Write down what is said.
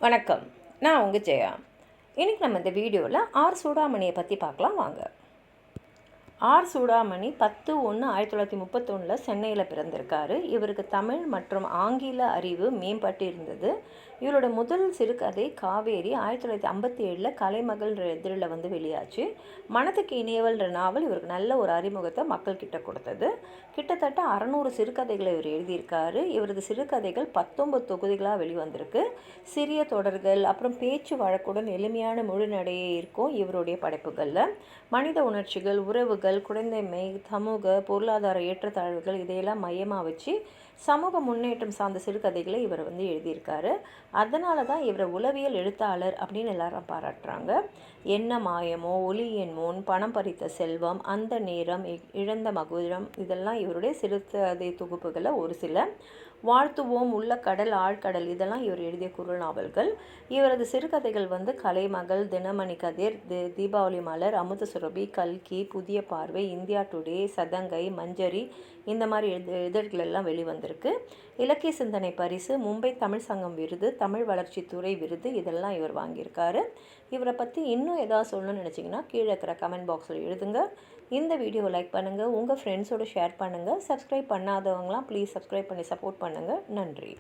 வணக்கம். நான் உங்கள் ஜெயா. இன்றைக்கி நம்ம இந்த வீடியோவில் ஆர் சூடாமணியை பற்றி பார்க்கலாம் வாங்க. ஆர் சூடாமணி 10/1/1931 சென்னையில் பிறந்திருக்காரு. இவருக்கு தமிழ் மற்றும் ஆங்கில அறிவு மேம்பட்டு இருந்தது. இவரோட முதல் சிறுகதை காவேரி 1957 கலைமகள் இதழில் வெளியாச்சு. மனதுக்கு இனியவள்ன்ற நாவல் இவருக்கு நல்ல ஒரு அறிமுகத்தை மக்கள்கிட்ட கொடுத்தது. கிட்டத்தட்ட 600 சிறுகதைகளை இவர் எழுதியிருக்காரு. இவரது சிறுகதைகள் 19 தொகுதிகளாக வெளிவந்திருக்கு. சிறிய தொடர்கள், அப்புறம் பேச்சு வழக்குடன் எளிமையான மொழிநடையே இருக்கும் இவருடைய படைப்புகளில். மனித உணர்ச்சிகள், உறவுகள், குழந்தைமை, சமூக பொருளாதார ஏற்றத்தாழ்வுகள் இதையெல்லாம் மையமாக வச்சு சமூக முன்னேற்றம் சார்ந்த சிறுகதைகளை இவர் எழுதியிருக்காரு. அதனால தான் இவரை உளவியல் எழுத்தாளர் அப்படின்னு எல்லாரும் பாராட்டுறாங்க. என்ன மாயமோ, ஒளி என் முன், பணம் பறித்த செல்வம், அந்த நேரம், இழந்த மகுடம் இதெல்லாம் இவருடைய சிறுகதை தொகுப்புகளில் ஒரு சில. வாழ்த்துவோம், உள்ள கடல், ஆழ்கடல் இதெல்லாம் இவர் எழுதிய குறுநாவல்கள் நாவல்கள். இவரது சிறுகதைகள் கலைமகள், தினமணி கதிர், தீபாவளி மலர், அமுத சுரபி, கல்கி, புதிய பார்வை, இந்தியா டுடே, சதங்கை, மஞ்சரி இந்த மாதிரி இதழ்கள் எல்லாம் வெளிவந்திருக்கு. இலக்கிய சிந்தனை பரிசு, மும்பை தமிழ் சங்கம் விருது, தமிழ் வளர்ச்சித்துறை விருது இதெல்லாம் இவர் வாங்கியிருக்காரு. இவரை பற்றி இன்னும் ஏதாவது சொல்லணும்னு நினச்சிங்கன்னா கீழே இருக்கிற கமெண்ட் பாக்ஸில் எழுதுங்க. இந்த வீடியோவை லைக் பண்ணுங்கள், உங்கள் ஃப்ரெண்ட்ஸோடு ஷேர் பண்ணுங்கள். சப்ஸ்கிரைப் பண்ணாதவங்களாம் ப்ளீஸ் சப்ஸ்கிரைப் பண்ணி சப்போர்ட் பண்ணுங்கள். நன்றி.